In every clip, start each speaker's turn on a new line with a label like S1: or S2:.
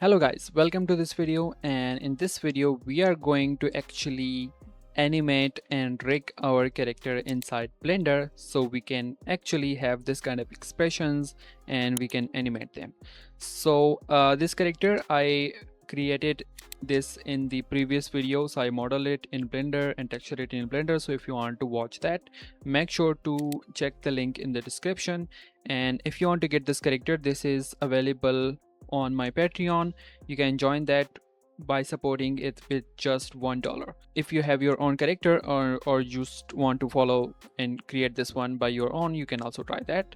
S1: Hello guys, welcome to this video, and in this video we are going to actually animate and rig our character inside Blender so we can actually have this kind of expressions and we can animate them. So this character I created this in the previous video, so I model it in Blender and texture it in Blender. So if you want to watch that, make sure to check the link in the description. And if you want to get this character, this is available on my Patreon. You can join that by supporting it with just $1. If you have your own character or just want to follow and create this one by your own, you can also try that.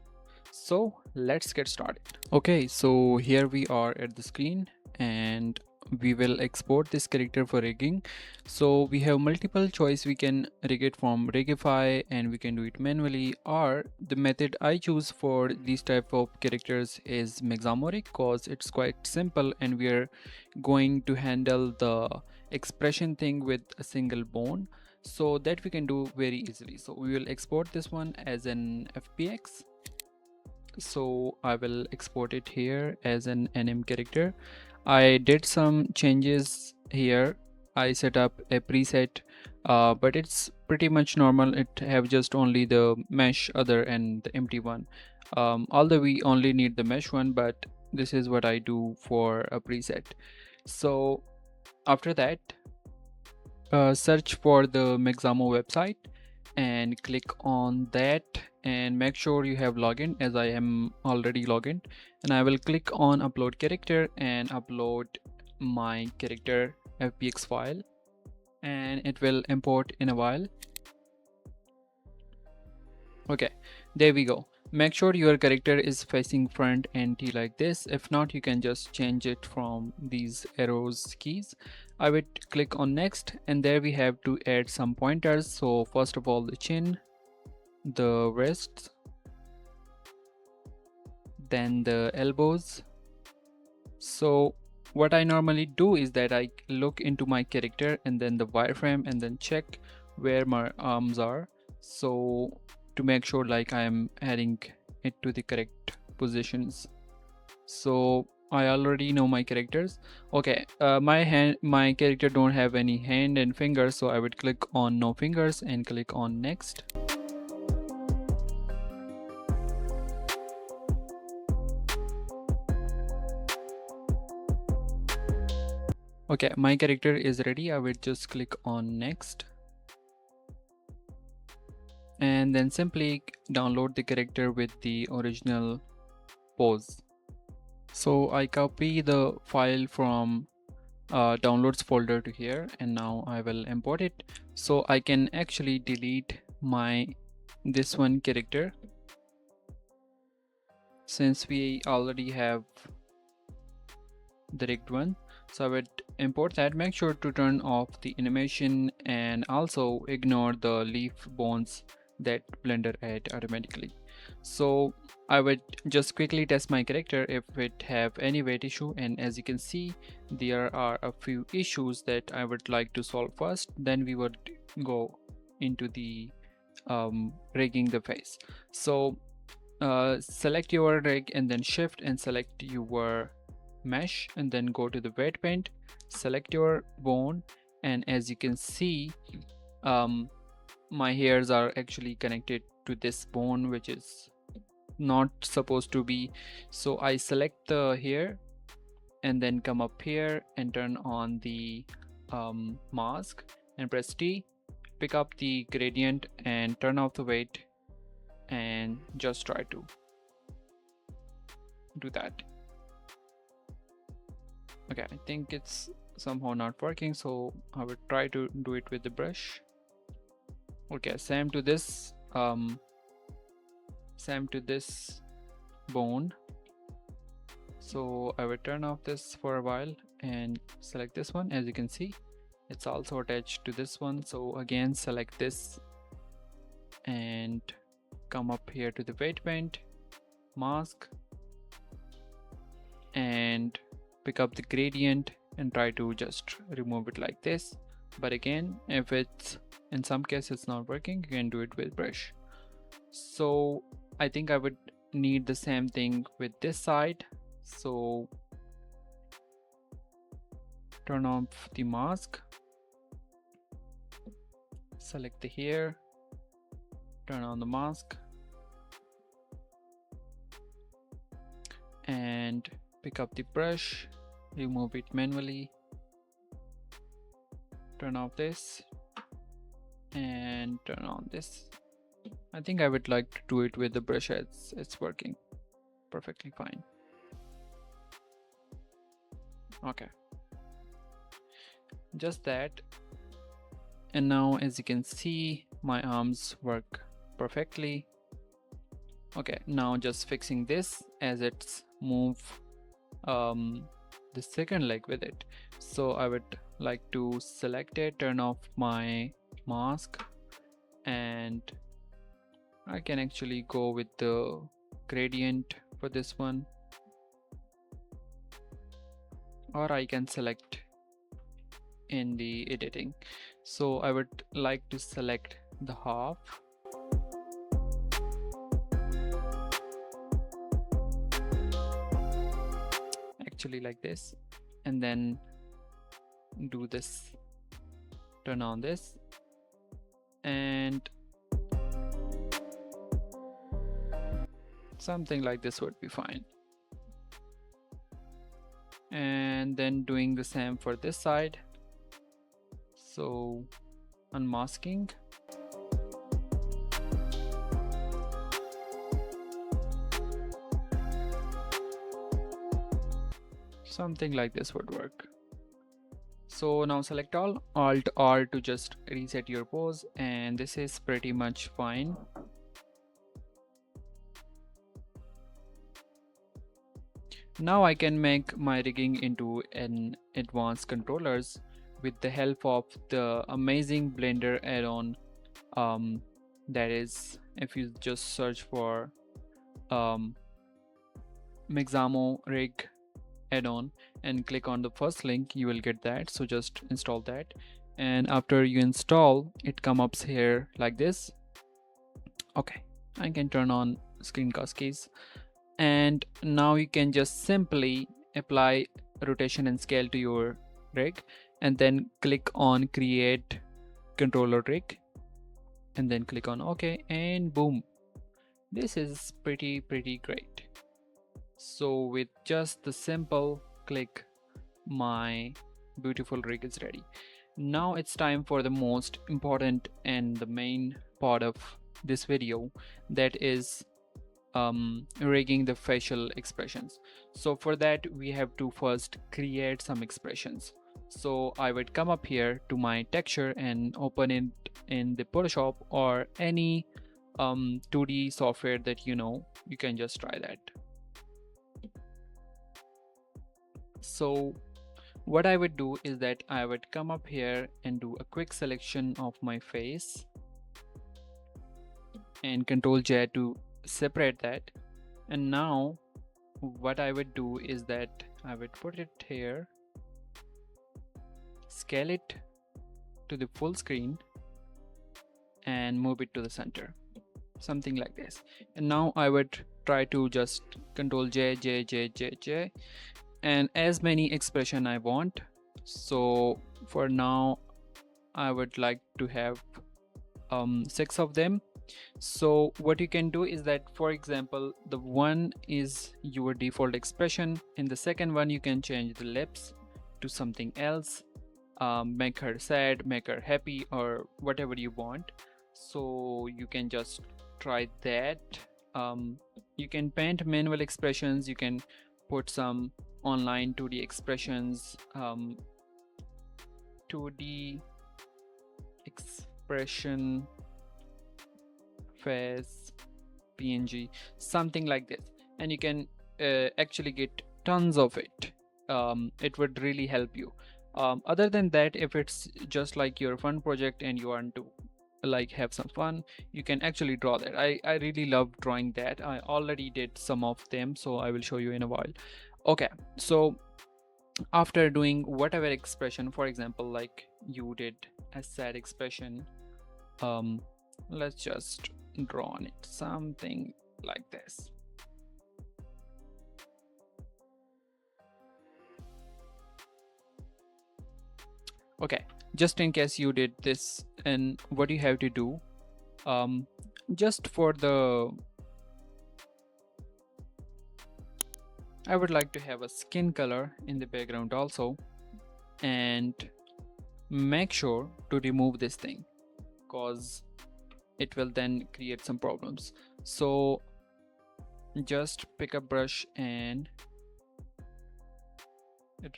S1: So let's get started. Okay, so here we are at the screen and we will export this character for rigging. So we have multiple choice. We can rig it from Rigify and we can do it manually, or the method I choose for these type of characters is Mixamo rig, because it's quite simple and we are going to handle the expression thing with a single bone, so that we can do very easily. So we will export this one as an FBX. So I will export it here as an anim character. I did some changes here. I set up a preset, but it's pretty much normal. It have just only the mesh other and the empty one. Although we only need the mesh one, but this is what I do for a preset. So after that, search for the Mixamo website and click on that and make sure you have login, as I am already logged in, and I will click on upload character and upload my character FBX file, and it will import in a while. Okay, there we go. Make sure your character is facing front and T like this. If not, you can just change it from these arrows keys. I would click on next, and there we have to add some pointers. So first of all, the chin, the wrists, then the elbows. So what I normally do is that I look into my character and then the wireframe and then check where my arms are, so to make sure like I am adding it to the correct positions. So I already know my characters. Okay, my character don't have any hand and fingers, so I would click on no fingers and click on next. Okay, my character is ready. I will just click on next and then simply download the character with the original pose. So I copy the file from downloads folder to here, and now I will import it. So I can actually delete this one character since we already have the rigged one. So I would import that. Make sure to turn off the animation and also ignore the leaf bones that Blender add automatically. So I would just quickly test my character if it have any weight issue, and as you can see there are a few issues that I would like to solve first. Then we would go into the rigging the face. So select your rig and then shift and select your mesh and then go to the weight paint, select your bone, and as you can see my hairs are actually connected to this bone, which is not supposed to be. So I select the hair and then come up here and turn on the mask and press T, pick up the gradient and turn off the weight and just try to do that. Okay, I think it's somehow not working, so I would try to do it with the brush. Okay, same to this bone. So I will turn off this for a while and select this one. As you can see, it's also attached to this one. So again, select this and come up here to the weight paint, mask, and pick up the gradient and try to just remove it like this. But again, if it's in some cases it's not working, you can do it with brush. So I think I would need the same thing with this side. So turn off the mask, select the hair, turn on the mask, and pick up the brush, remove it manually, turn off this, and turn on this. I think I would like to do it with the brush as it's working perfectly fine. Okay, just that. And now as you can see, my arms work perfectly. Okay, now just fixing this as it's move the second leg with it. So I would like to select it, turn off my mask, and I can actually go with the gradient for this one, or I can select in the editing. So I would like to select the half, actually like this, and then do this, turn on this, and something like this would be fine. And then doing the same for this side. So unmasking, something like this would work. So now select all, Alt R to just reset your pose, and this is pretty much fine. Now I can make my rigging into an advanced controllers with the help of the amazing Blender add-on, that is, if you just search for Mixamo rig add-on and click on the first link, you will get that. So just install that, and after you install it, come up here like this. Okay, I can turn on screencast keys, and now you can just simply apply rotation and scale to your rig, and then click on create controller rig, and then click on OK, and boom, this is pretty great. So with just the simple click, my beautiful rig is ready. Now it's time for the most important and the main part of this video, that is rigging the facial expressions. So for that we have to first create some expressions. So I would come up here to my texture and open it in the Photoshop or any 2D software that you know. You can just try that. So what I would do is that I would come up here and do a quick selection of my face and Control J to separate that. And now what I would do is that I would put it here, scale it to the full screen, and move it to the center, something like this. And now I would try to just Control J, and as many expression I want. So for now I would like to have 6 of them. So what you can do is that, for example, the one is your default expression. In the second one you can change the lips to something else, make her sad, make her happy, or whatever you want. So you can just try that. You can paint manual expressions, you can put some online 2D expressions, 2D expression face PNG, something like this, and you can actually get tons of it. It would really help you. Other than that, if it's just like your fun project and you want to like have some fun, you can actually draw that. I really love drawing that. I already did some of them, so I will show you in a while. Okay, so after doing whatever expression, for example, like you did a sad expression, let's just draw on it something like this. Okay, just in case you did this, and what you have to do, just for the, I would like to have a skin color in the background also, and make sure to remove this thing because it will then create some problems. So just pick a brush and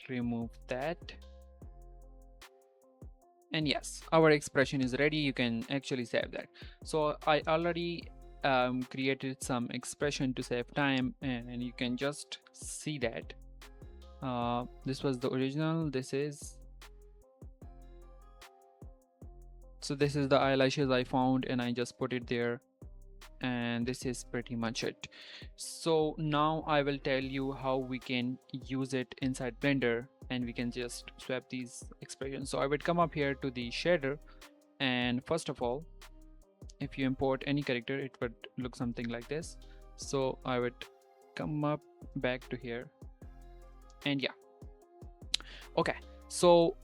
S1: remove that. And yes, our expression is ready. You can actually save that. So I already created some expression to save time, and you can just see that this was the original. This is the eyelashes I found, and I just put it there, and this is pretty much it. So now I will tell you how we can use it inside Blender, and we can just swap these expressions. So I would come up here to the shader, and first of all, if you import any character, it would look something like this. So I would come up back to here, and yeah, okay. So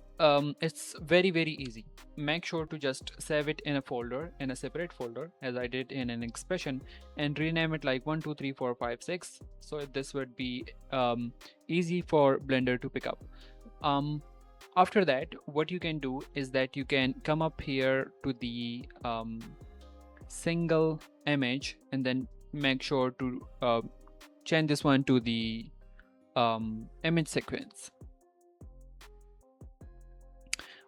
S1: it's very easy. Make sure to just save it in a folder, in a separate folder, as I did in an expression, and rename it like 1 2 3 4 5 6. So this would be easy for Blender to pick up. After that, what you can do is that you can come up here to the single image, and then make sure to change this one to the image sequence.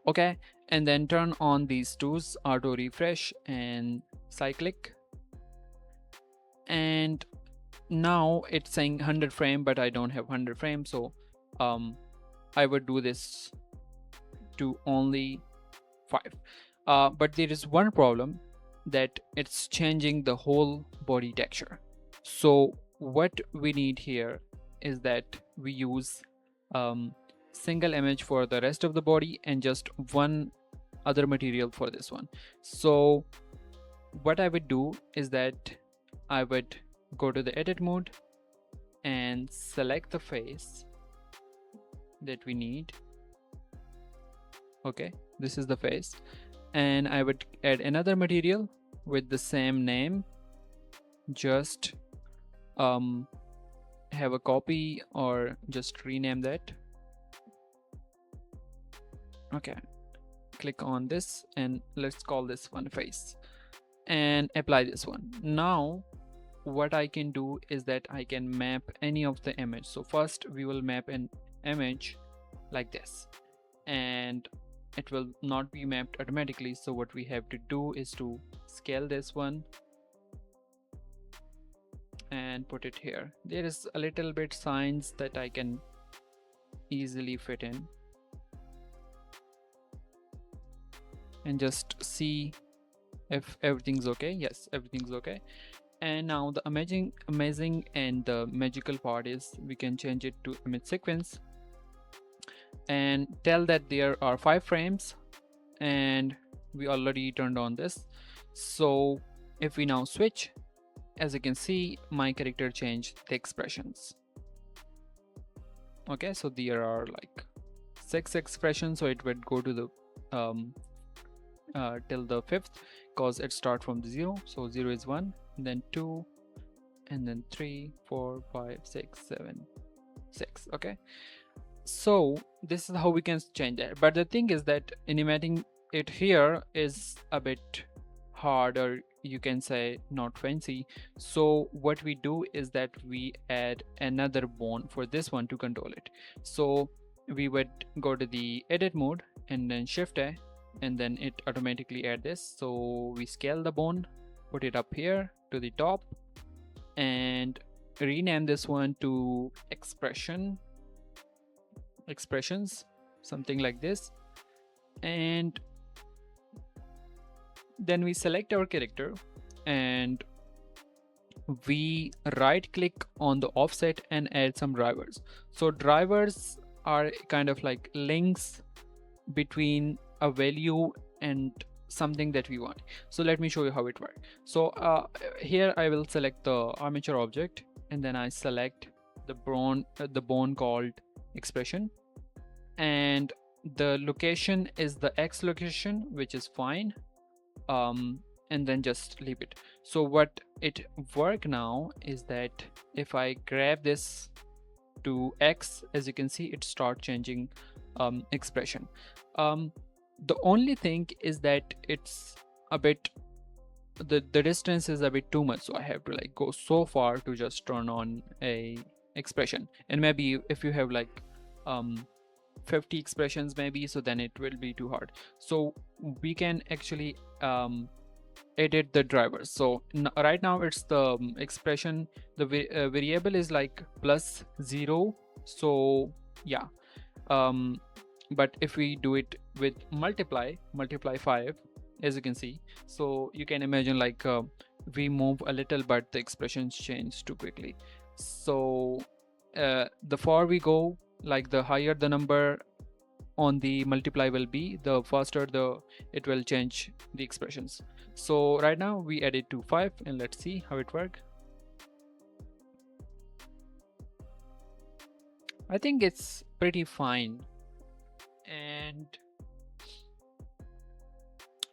S1: Okay, and then turn on these tools, auto refresh and cyclic, and now it's saying 100 frame, but I don't have 100 frames, so I would do this to only 5. But there is one problem, that it's changing the whole body texture. So what we need here is that we use single image for the rest of the body and just one other material for this one. So what I would do is that I would go to the edit mode and select the face that we need. Okay, this is the face, and I would add another material with the same name. Just have a copy or just rename that. Okay, click on this and let's call this one face and apply this one. Now what I can do is that I can map any of the image. So first we will map an image like this, and it will not be mapped automatically. So what we have to do is to scale this one and put it here. There is a little bit signs that I can easily fit in, and just see if everything's okay. Yes, everything's okay. And now the amazing and the magical part is we can change it to image sequence and tell that there are 5 frames, and we already turned on this. So if we now switch, as you can see, my character changed the expressions. Okay, so there are like 6 expressions, so it would go to the till the 5th, because it starts from the 0. So 0 is 1, then 2, and then 3 4 5 6 7 6. Okay, so this is how we can change that. But the thing is that animating it here is a bit hard, or you can say not fancy. So what we do is that we add another bone for this one to control it. So we would go to the edit mode and then shift A, and then it automatically add this. So we scale the bone, put it up here to the top, and rename this one to expressions, something like this. And then we select our character and we right click on the offset and add some drivers. So drivers are kind of like links between a value and something that we want. So let me show you how it works. So here I will select the armature object, and then I select the bone called expression, and the location is the X location, which is fine. And then just leave it. So what it work now is that if I grab this to X, as you can see, it start changing expression. The only thing is that it's a bit, the distance is a bit too much, so I have to like go so far to just turn on a expression. And maybe if you have like 50 expressions maybe, so then it will be too hard. So we can actually edit the drivers. So right now it's the expression, the variable is like +0. So yeah, but if we do it with multiply 5, as you can see, so you can imagine like we move a little but the expressions change too quickly. So the far we go, like the higher the number on the multiply will be, the faster it will change the expressions. So right now we add it to 5 and let's see how it works. I think it's pretty fine. And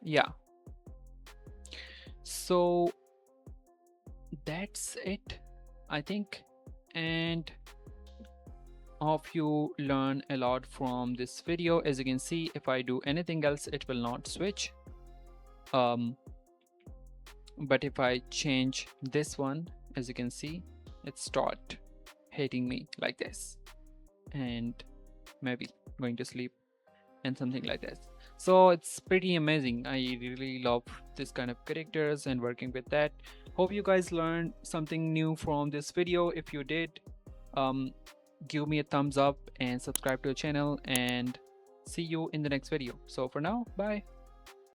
S1: yeah, so that's it, I think. And hope you learn a lot from this video. As you can see, if I do anything else, it will not switch. But if I change this one, as you can see, it start hating me like this and maybe going to sleep and something like this. So it's pretty amazing. I really love this kind of characters and working with that. Hope you guys learned something new from this video. If you did, give me a thumbs up and subscribe to the channel, and see you in the next video. So for now, bye.